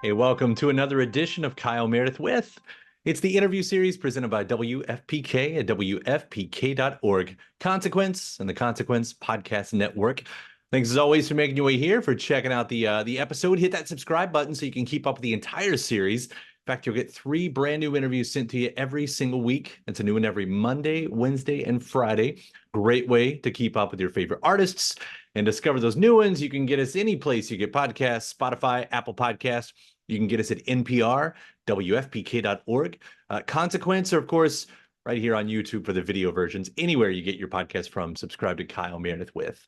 Hey, welcome to another edition of Kyle Meredith with. It's the interview series presented by WFPK at WFPK.org. Consequence and the Consequence Podcast Network. Thanks as always for making your way here, for checking out the episode. Hit that subscribe button so you can keep up with the entire series. In fact, you'll get 3 brand new interviews sent to you every single week. It's a new one every Monday, Wednesday, and Friday. Great way to keep up with your favorite artists and discover those new ones. You can get us any place you get podcasts, Spotify, Apple Podcasts. You can get us at NPR, WFPK.org. Consequence, or of course, right here on YouTube for the video versions. Anywhere you get your podcast from, subscribe to Kyle Meredith with.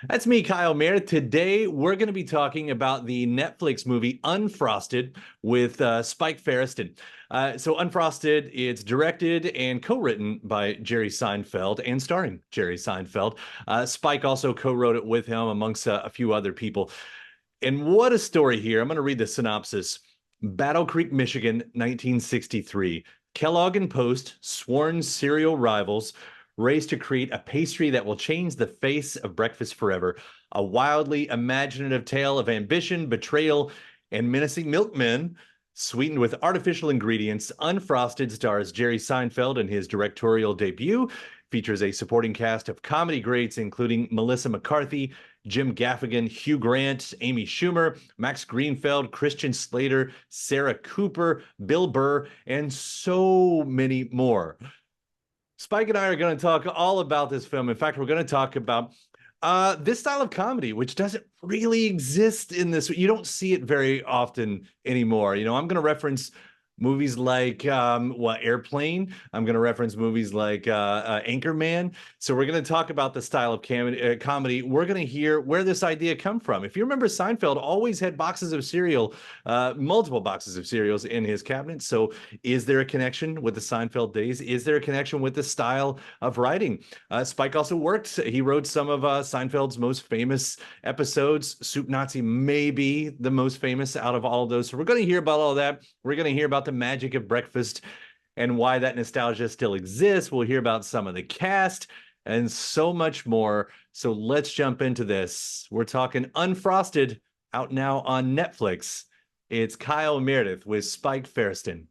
That's me, Kyle Meredith. Today, we're going to be talking about the Netflix movie Unfrosted with Spike Feresten. So Unfrosted, it's directed and co-written by Jerry Seinfeld and starring Jerry Seinfeld. Spike also co-wrote it with him amongst a few other people. And what a story here. I'm going to read the synopsis. Battle Creek, Michigan, 1963. Kellogg and Post, sworn cereal rivals, race to create a pastry that will change the face of breakfast forever. A wildly imaginative tale of ambition, betrayal, and menacing milkmen, sweetened with artificial ingredients. Unfrosted stars Jerry Seinfeld in his directorial debut. Features a supporting cast of comedy greats, including Melissa McCarthy, Jim Gaffigan, Hugh Grant, Amy Schumer, Max Greenfield, Christian Slater, Sarah Cooper, Bill Burr, and so many more. Spike and I are going to talk all about this film. In fact, we're going to talk about this style of comedy, which doesn't really exist in this. You don't see it very often anymore. You know, I'm going to reference movies like Airplane. I'm going to reference movies like Anchorman. So we're going to talk about the style of comedy. We're going to hear where this idea come from. If you remember, Seinfeld always had boxes of cereal, multiple boxes of cereals in his cabinet. So is there a connection with the Seinfeld days? Is there a connection with the style of writing? Spike also worked. He wrote some of Seinfeld's most famous episodes. Soup Nazi may be the most famous out of all of those. So we're going to hear about all that. We're going to hear about the magic of breakfast and why that nostalgia still exists. We'll hear about some of the cast and so much more. So let's jump into this. We're talking Unfrosted, out now on Netflix. It's Kyle Meredith with Spike Feresten.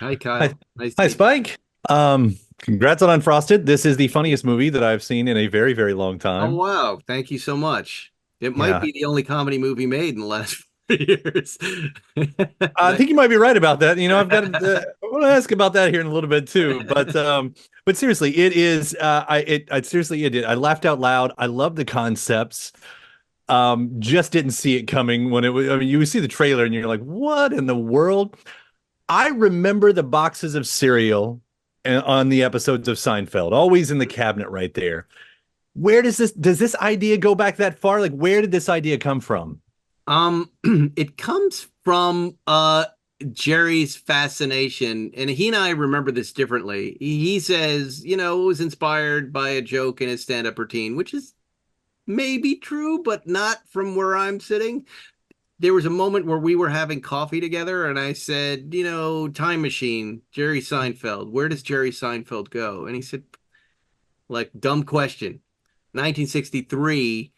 Hi, Kyle. Hi, Spike. Congrats on Unfrosted. This is the funniest movie that I've seen in a very, very long Oh, time. wow. Thank you so much. It might Yeah. be the only comedy movie made in the last 4 years. I think you might be right about that. You know, I've got I want to ask about that here in a little bit too. But seriously, it is. I seriously, it did. I laughed out loud. I love the concepts. Just didn't see it coming when it was. I mean, you see the trailer and you're like, "What in the world?" I remember the boxes of cereal on the episodes of Seinfeld, always in the cabinet right there. Where does this idea go back that far? Like, where did this idea come from? It comes from Jerry's fascination, and he and I remember this differently. He says, it was inspired by a joke in his stand-up routine, which is maybe true, but not from where I'm sitting. There was a moment where we were having coffee together, and I said, time machine, Jerry Seinfeld. Where does Jerry Seinfeld go? And he said, like, dumb question. 1963,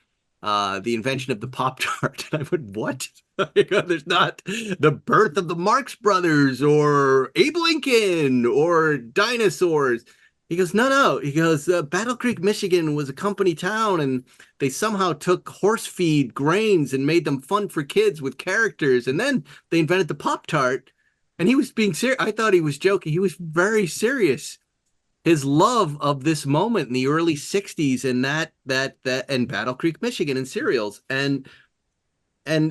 the invention of the Pop-Tart. And I went, what? There's not the birth of the Marx Brothers or Abe Lincoln or dinosaurs. He goes, no. He goes, Battle Creek, Michigan was a company town, and they somehow took horse feed grains and made them fun for kids with characters. And then they invented the Pop-Tart. And he was being serious. I thought he was joking. He was very serious. His love of this moment in the early 60s and that and Battle Creek, Michigan and cereals. And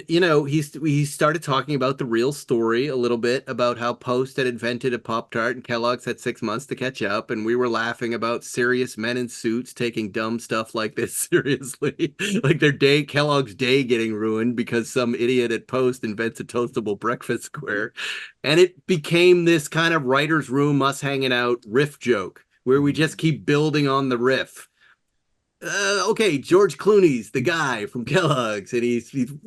he started talking about the real story a little bit about how Post had invented a Pop-Tart and Kellogg's had 6 months to catch up, and we were laughing about serious men in suits taking dumb stuff like this seriously. Like Kellogg's day getting ruined because some idiot at Post invents a toastable breakfast square. And it became this kind of writer's room, us hanging out riff joke where we just keep building on the riff. Okay, George Clooney's the guy from Kellogg's, and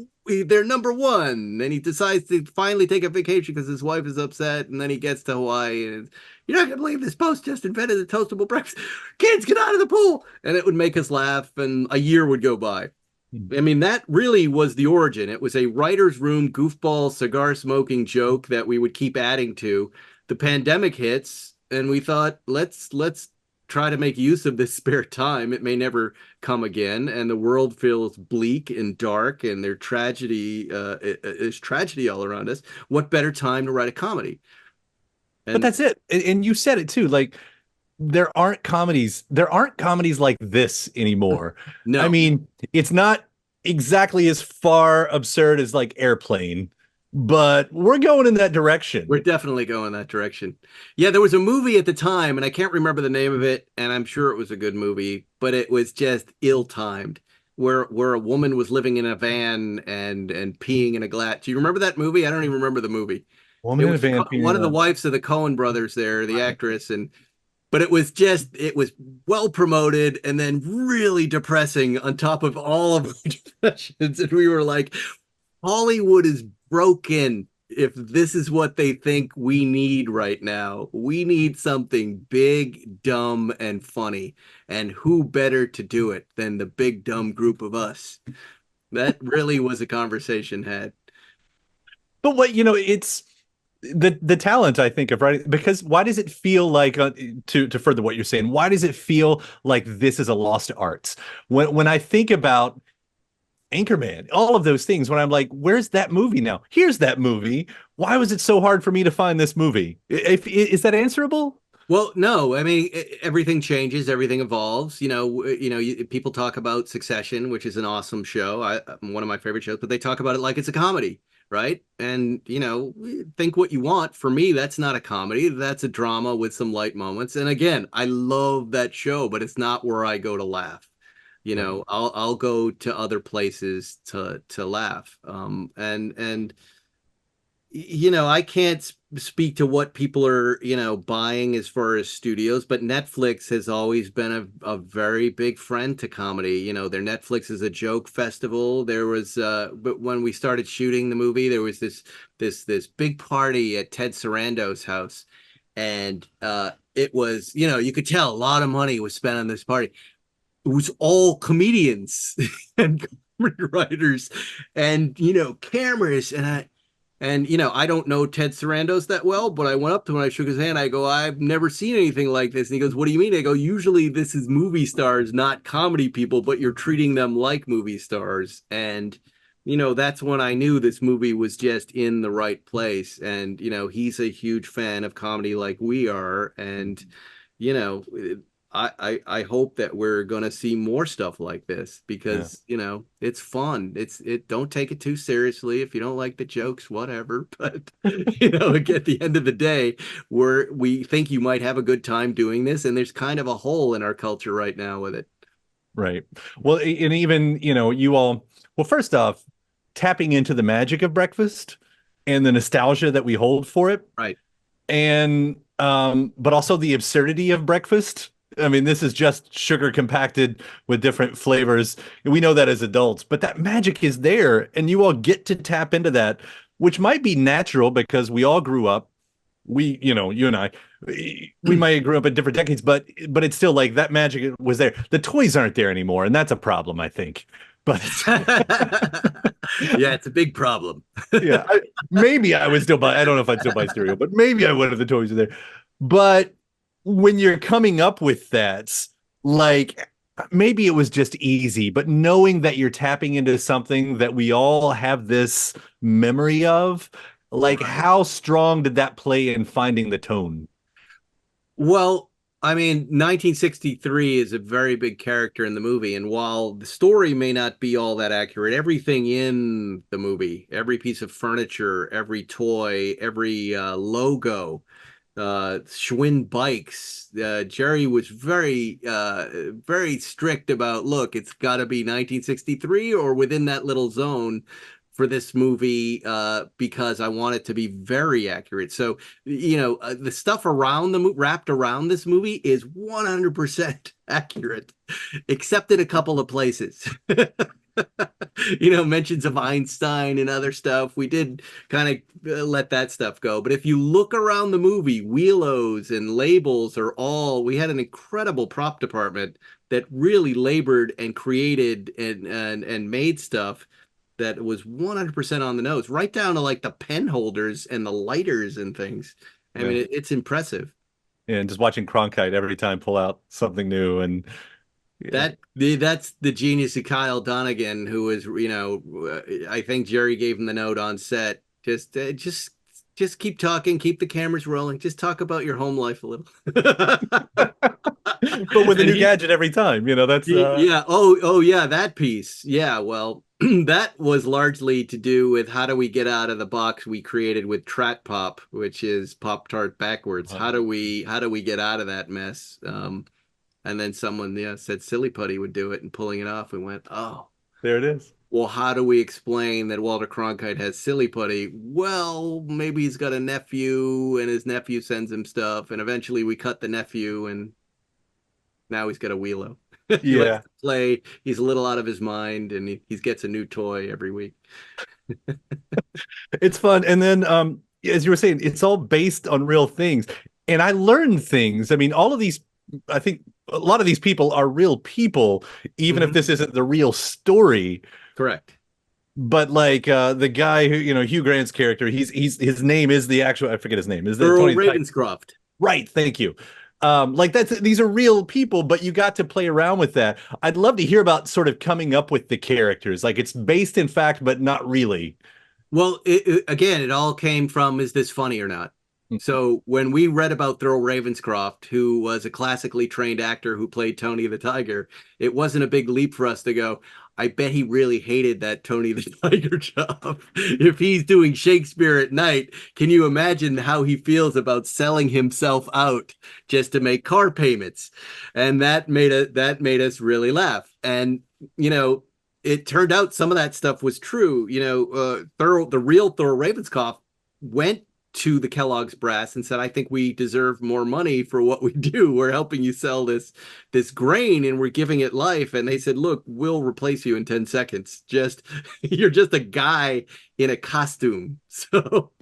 they're number one. And he decides to finally take a vacation because his wife is upset. And then he gets to Hawaii, and you're not gonna believe this Post just invented a toastable breakfast. Kids, get out of the pool! And it would make us laugh, and a year would go by. I mean, that really was the origin. It was a writer's room goofball cigar smoking joke that we would keep adding to. The pandemic hits, and we thought, let's try to make use of this spare time. It may never come again, and the world feels bleak and dark, and there's tragedy all around us. What better time to write a comedy? But And that's it. And you said it too. Like there aren't comedies like this anymore. I no, mean, it's not exactly as far absurd as like Airplane, but we're going in that we're direction. definitely going that direction. Yeah, there was a movie at the time, and I can't remember the name of it, and I'm sure it was a good movie, but it was just ill-timed, where a woman was living in a van and peeing in a glass. Do you remember that movie? I don't even remember the movie. It Woman in a was Van one of the Piano. wives of the Coen brothers there, the actress, and but it was well promoted and then really depressing on top of all of the depressions, and we were like, Hollywood is broken if this is what they think we need right now. We need something big, dumb, and funny. And who better to do it than the big, dumb group of us? That really was a conversation had. But what, it's the talent, I think, of writing, because why does it feel like to further what you're saying, why does it feel like this is a lost art? When I think about Anchorman, all of those things, when I'm like, where's that movie now? Here's that movie. Why was it so hard for me to find this movie? Is that answerable? Well, no, I mean everything changes, everything evolves. People talk about Succession, which is an awesome show, one of my favorite shows, but they talk about it like it's a comedy, right? And think what you want. For me, that's not a comedy. That's a drama with some light moments. And again, I love that show, but it's not where I go to laugh. Right. I'll go to other places to laugh. And I can't speak to what people are, buying as far as studios, but Netflix has always been a very big friend to comedy. Their Netflix is a joke festival. There was, but when we started shooting the movie, there was this big party at Ted Sarando's house, and it was, you could tell a lot of money was spent on this party. It was all comedians and comedy writers, and cameras, I don't know Ted Sarandos that well, but I went up to him and I shook his hand. I go, I've never seen anything like this. And he goes, what do you mean? I go, usually this is movie stars, not comedy people, but you're treating them like movie stars. And, that's when I knew this movie was just in the right place. And, he's a huge fan of comedy like we are. And, you know, I hope that we're gonna see more stuff like this Yeah. because it's fun. It don't take it too seriously. If you don't like the jokes, whatever. But at the end of the day, we think you might have a good time doing this, and there's kind of a hole in our culture right now with it. Right. Well, and even, you all, well, first off, tapping into the magic of breakfast and the nostalgia that we hold for it, Right. and but also the absurdity of breakfast. I mean, this is just sugar compacted with different flavors. We know that as adults, but that magic is there, and you all get to tap into that, which might be natural because we all grew up. You and I, we might have grew up in different decades, but it's still like that magic was there. The toys aren't there anymore, and that's a problem, I think. But Yeah, it's a big problem. yeah, maybe I would still buy. I don't know if I'd still buy cereal, but maybe I would if the toys were there. But when you're coming up with that, like maybe it was just easy, but knowing that you're tapping into something that we all have this memory of, like Right. how strong did that play in finding the tone? Well, I mean, 1963 is a very big character in the movie, and while the story may not be all that accurate, everything in the movie, every piece of furniture, every toy, every logo, Schwinn bikes. Jerry was very strict about, look, it's got to be 1963 or within that little zone for this movie because I want it to be very accurate. So, the stuff wrapped around this movie is 100% accurate, except in a couple of places. Mentions of Einstein and other stuff. We did kind of let that stuff go. But if you look around the movie, wheelos and labels are all, we had an incredible prop department that really labored and created and made stuff that was 100% on the nose, right down to like the pen holders and the lighters and things. I Yeah. mean, it's impressive. And just watching Cronkite every time pull out something new. And yeah, That's the genius of Kyle Dunnigan, who is, I think Jerry gave him the note on set. Just keep talking, keep the cameras rolling, just talk about your home life a little. but with a And new gadget every time, that's yeah. Oh, yeah, that piece. Yeah, well, that was largely to do with how do we get out of the box we created with Trat Pop, which is Pop-Tart backwards. How do we get out of that mess? And then someone, said Silly Putty would do it, and pulling it off, we went, oh, there it is. well, how do we explain that Walter Cronkite has Silly Putty? Well, maybe he's got a nephew and his nephew sends him stuff. And eventually we cut the nephew and now he's got a Wheelo. He likes Yeah. to play. He's a little out of his mind and he gets a new toy every week. It's fun. And then as you were saying, it's all based on real things. And I learned things. I mean, all of these, I think a lot of these people are real people, even if this isn't the real story. Correct. But like the guy who, Hugh Grant's character, he's his name is the actual, I forget his name. Is that Thurl Tony Ravenscroft. Right, thank you. Like these are real people, but you got to play around with that. I'd love to hear about sort of coming up with the characters. Like it's based in fact, but not really. Well, again, it all came from, is this funny or not? So when we read about Thurl Ravenscroft, who was a classically trained actor who played Tony the Tiger, it wasn't a big leap for us to go, I bet he really hated that Tony the Tiger job. If he's doing Shakespeare at night, can you imagine how he feels about selling himself out just to make car payments? And that made us really laugh. And, it turned out some of that stuff was true. The real Thurl Ravenscroft went to the Kellogg's brass and said, I think we deserve more money for what we do. We're helping you sell this grain and we're giving it life. And they said, look, we'll replace you in 10 seconds. You're just a guy in a costume. So,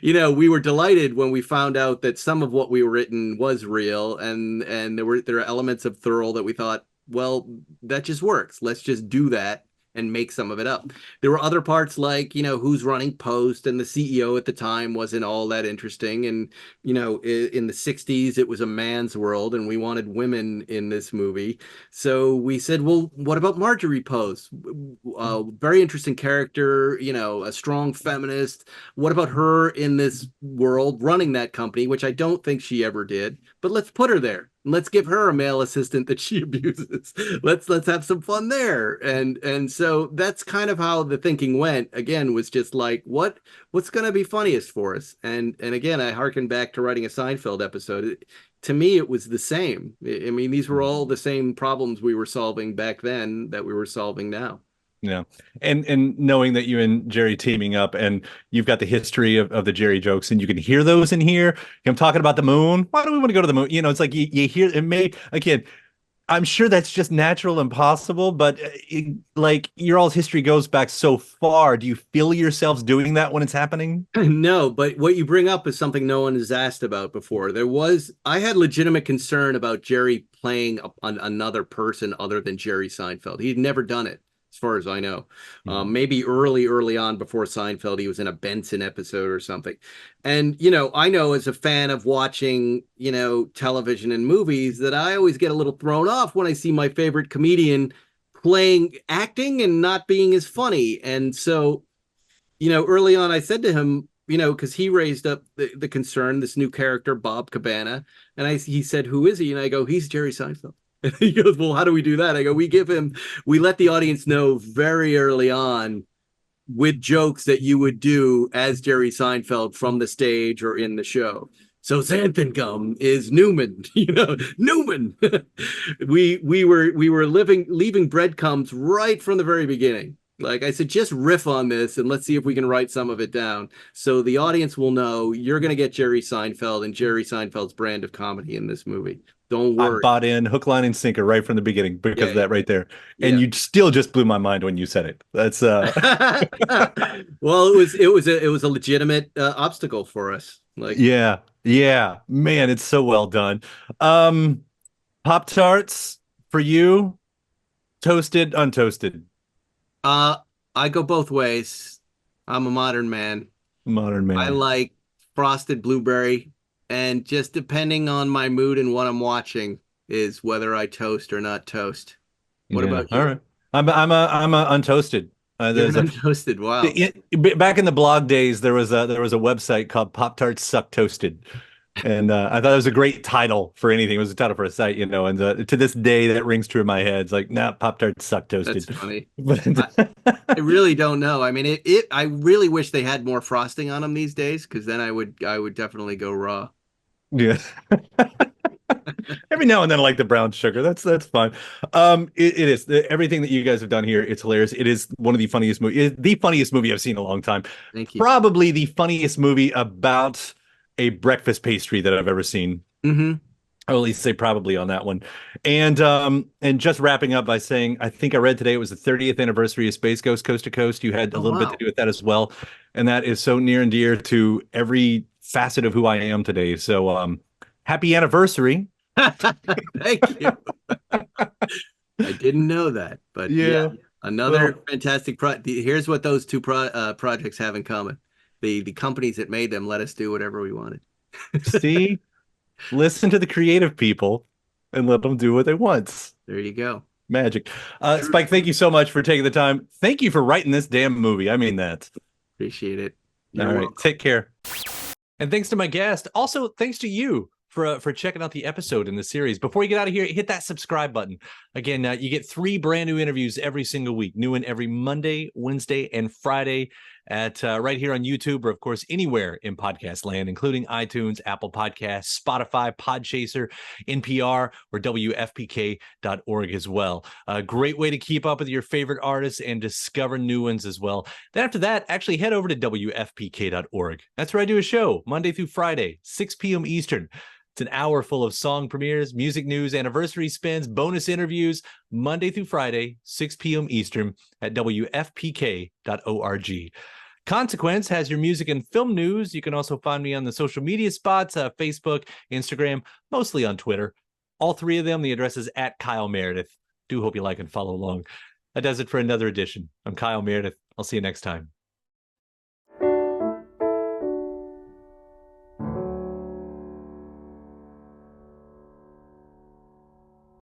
we were delighted when we found out that some of what we were written was real. And there are elements of Thurl that we thought, well, that just works. Let's just do that and make some of it up. There were other parts like, who's running Post, and the CEO at the time wasn't all that interesting. And, in the 60s, it was a man's world and we wanted women in this movie. So we said, well, what about Marjorie Post? Very interesting character, a strong feminist. What about her in this world running that company, which I don't think she ever did, but let's put her there. Let's give her a male assistant that she abuses. Let's have some fun there. And so that's kind of how the thinking went. Again, was just like, what's going to be funniest for us? And again, I harken back to writing a Seinfeld episode. To me, it was the same. I mean, these were all the same problems we were solving back then that we were solving now. Yeah. And knowing that you and Jerry teaming up and you've got the history of the Jerry jokes and you can hear those in here. I'm talking about the moon. Why do we want to go to the moon? It's like you hear it again, I'm sure that's just natural and possible, but like your all's history goes back so far. Do you feel yourselves doing that when it's happening? No, but what you bring up is something no one has asked about before. I had legitimate concern about Jerry playing another person other than Jerry Seinfeld. He'd never done it, as far as I know. Maybe early on before Seinfeld, he was in a Benson episode or something. And, I know as a fan of watching, television and movies that I always get a little thrown off when I see my favorite comedian acting and not being as funny. And so, early on, I said to him, because he raised up the concern, this new character, Bob Cabana. And he said, who is he? And I go, he's Jerry Seinfeld. And he goes, well, how do we do that? I go, we let the audience know very early on with jokes that you would do as Jerry Seinfeld from the stage or in the show. So xanthan gum is Newman, Newman. we were leaving breadcrumbs right from the very beginning. Like I said, just riff on this and let's see if we can write some of it down. So the audience will know you're going to get Jerry Seinfeld and Jerry Seinfeld's brand of comedy in this movie. Don't I worry. bought in hook, line, and sinker right from the beginning because Yeah, of that right there. And yeah. you still just blew my mind when you said it. That's Well, it was a legitimate obstacle for us. Like, yeah, yeah. Man, it's so well done. Um, Pop-Tarts for you, toasted, untoasted, uh, I go both ways. I'm a modern man. modern I man. like frosted blueberry, and just depending on my mood and what I'm watching is whether I toast or not toast. What Yeah. about All you? right. I'm a untoasted. You're There's an a untoasted. Wow. back in the blog days, there was a website called Pop-Tarts Suck Toasted. And I thought it was a great title for anything. It was a title for a site, and to this day that rings true in my head. It's like, nah, Pop-Tarts suck That's toasted. funny. But I, I really don't know. I mean, I really wish they had more frosting on them these days, because then I would definitely go raw. yeah, every now and then I like the brown sugar. That's fine. It is everything that you guys have done here. It's hilarious. It is one of the funniest movie I've seen in a long time. Thank you. Probably the funniest movie about a breakfast pastry that I've ever seen. Hmm. I'll at least say probably on that one. And just wrapping up by saying, I think I read today it was the 30th anniversary of Space Ghost Coast to Coast. You had a Oh, little bit to wow. do with that as well. And that is so near and dear to every facet of who I am today. So happy anniversary. Thank you. I didn't know that, but yeah, Yeah. another Well, fantastic Here's what those two projects have in common. The companies that made them let us do whatever we wanted. see, listen to the creative people and let them do what they want. There you go. Magic. True. Spike, thank you so much for taking the time. Thank you for writing this damn movie. I mean that. Appreciate it. All You're right. welcome. Take care. And thanks to my guest. Also, thanks to you for checking out the episode in the series. Before you get out of here, hit that subscribe button. Again, you get 3 brand new interviews every single week. New one every Monday, Wednesday, and Friday at right here on YouTube, or of course anywhere in podcast land, including iTunes, Apple Podcasts, Spotify, Podchaser, NPR, or WFPK.org as well. A great way to keep up with your favorite artists and discover new ones as well. Then after that, actually head over to WFPK.org. That's where I do a show Monday through Friday, 6 p.m. Eastern. It's an hour full of song premieres, music news, anniversary spins, bonus interviews, Monday through Friday, 6 p.m. Eastern at WFPK.org. Consequence has your music and film news. You can also find me on the social media spots, Facebook, Instagram, mostly on Twitter. All 3 of them, the address is at Kyle Meredith. Do hope you like and follow along. That does it for another edition. I'm Kyle Meredith. I'll see you next time.